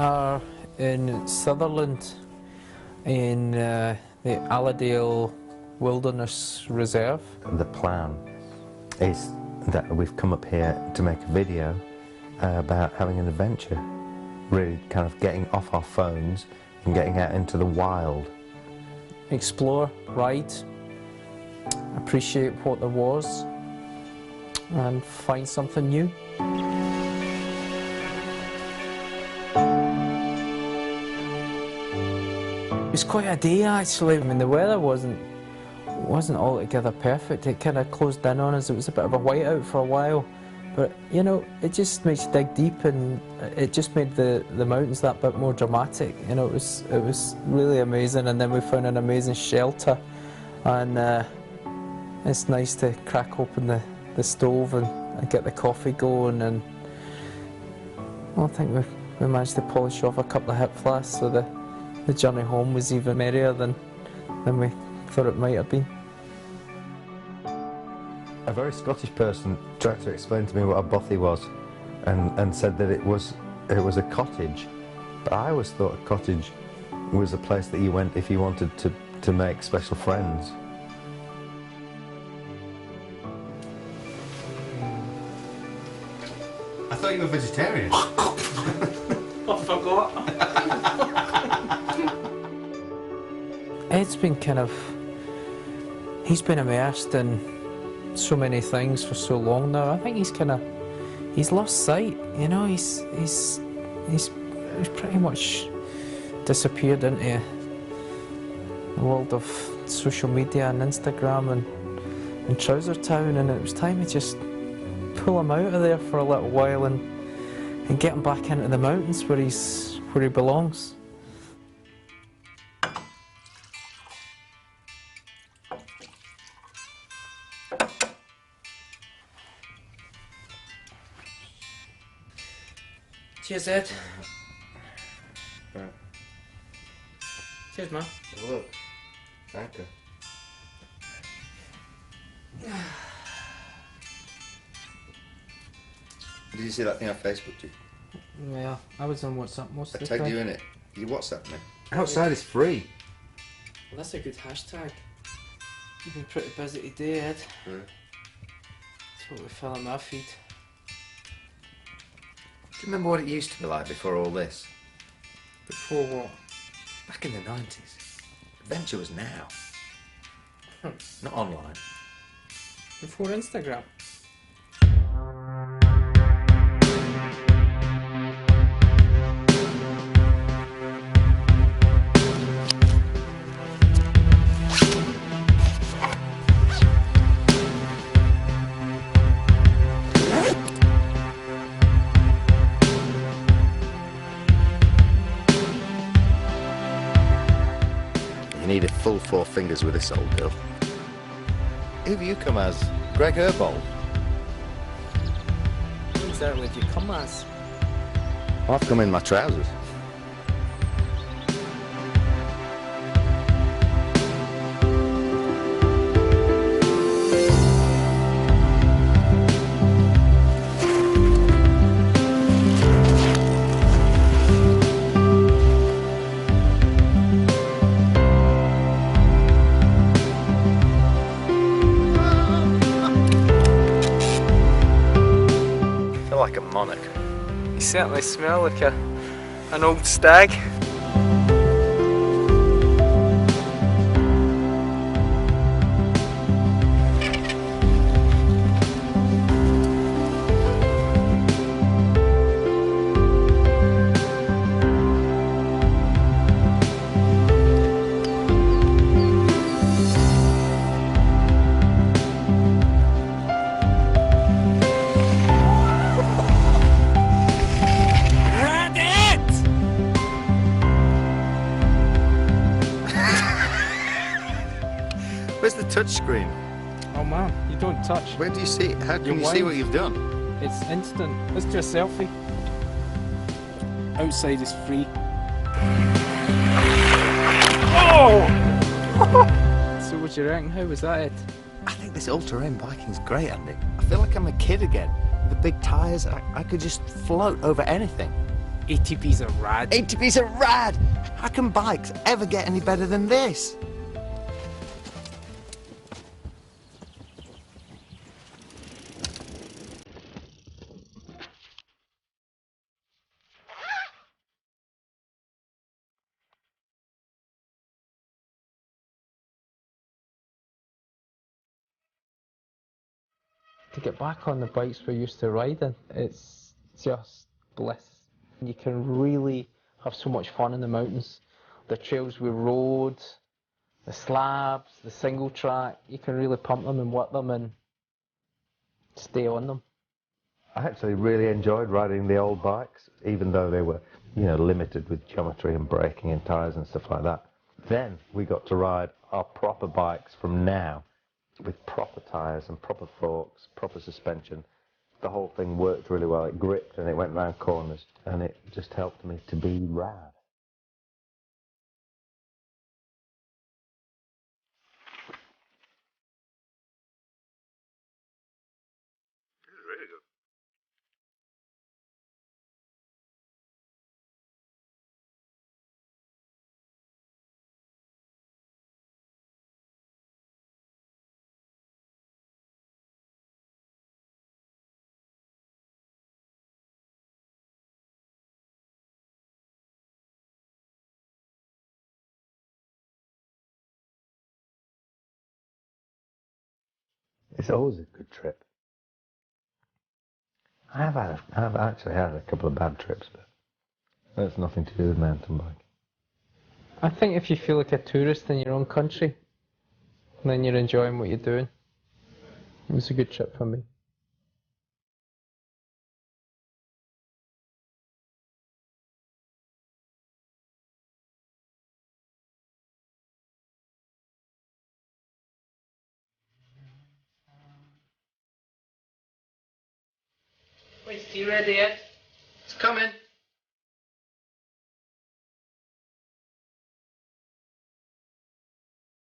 are in Sutherland in the Allerdale Wilderness Reserve. The plan is that we've come up here to make a video about having an adventure, really kind of getting off our phones and getting out into the wild. Explore, ride, appreciate what there was, and find something new. It was quite a day actually. I mean, the weather wasn't altogether perfect. It kind of closed in on us. It was a bit of a whiteout for a while, but you know, it just makes you dig deep, and it just made the mountains that bit more dramatic. You know, it was really amazing. And then we found an amazing shelter, and it's nice to crack open the stove and get the coffee going. And well, I think we managed to polish off a couple of hip flasks, so the journey home was even merrier than we thought it might have been. A very Scottish person tried to explain to me what a bothy was, and said that it was a cottage. But I always thought a cottage was a place that you went if you wanted to make special friends. I thought you were vegetarian. I forgot. Ed's been he's been immersed in so many things for so long now. I think he's lost sight, you know. He's pretty much disappeared into the world of social media and Instagram and Trouser Town, and it was time to just pull him out of there for a little while and get him back into the mountains where he belongs. Cheers, Ed. Right. Cheers, man. Look, thank you. Did you see that thing on Facebook too? Yeah, I was on WhatsApp most of the I time. tagged you in it. You WhatsApped me. Outside is free. Well, that's a good hashtag. You've been pretty busy today, Ed. Yeah. That's what we fill in my feed. Do you remember what it used to be like before all this? Before what? Back in the 90s. Adventure was now. Not online. Before Instagram. You need a full 4 fingers with this old girl. Who have you come as? Greg Herbold? Who exactly did you come as? I've come in my trousers. Like a monarch. You certainly smell like an old stag. Where's the touch screen? Oh man, you don't touch. Where do you see it? How can you see wind. what you've done? It's instant. Let's do a selfie. Outside is free. Oh! So what do you reckon? How was that, Ed? I think this all-terrain biking's great, Andy. I feel like I'm a kid again. With the big tyres, I could just float over anything. ATVs are rad. ATVs are rad! How can bikes ever get any better than this? To get back on the bikes we're used to riding, it's just bliss. You can really have so much fun in the mountains. The trails we rode, the slabs, the single track, you can really pump them and work them and stay on them. I actually really enjoyed riding the old bikes, even though they were, you know, limited with geometry and braking and tyres and stuff like that. Then we got to ride our proper bikes from now, with proper tyres and proper forks, proper suspension. The whole thing worked really well. It gripped and it went round corners, and it just helped me to be rad. Really good. It's always a good trip. I've actually had a couple of bad trips, but that's nothing to do with mountain biking. I think if you feel like a tourist in your own country, then you're enjoying what you're doing. It was a good trip for me. Wait, you ready yet? It's coming.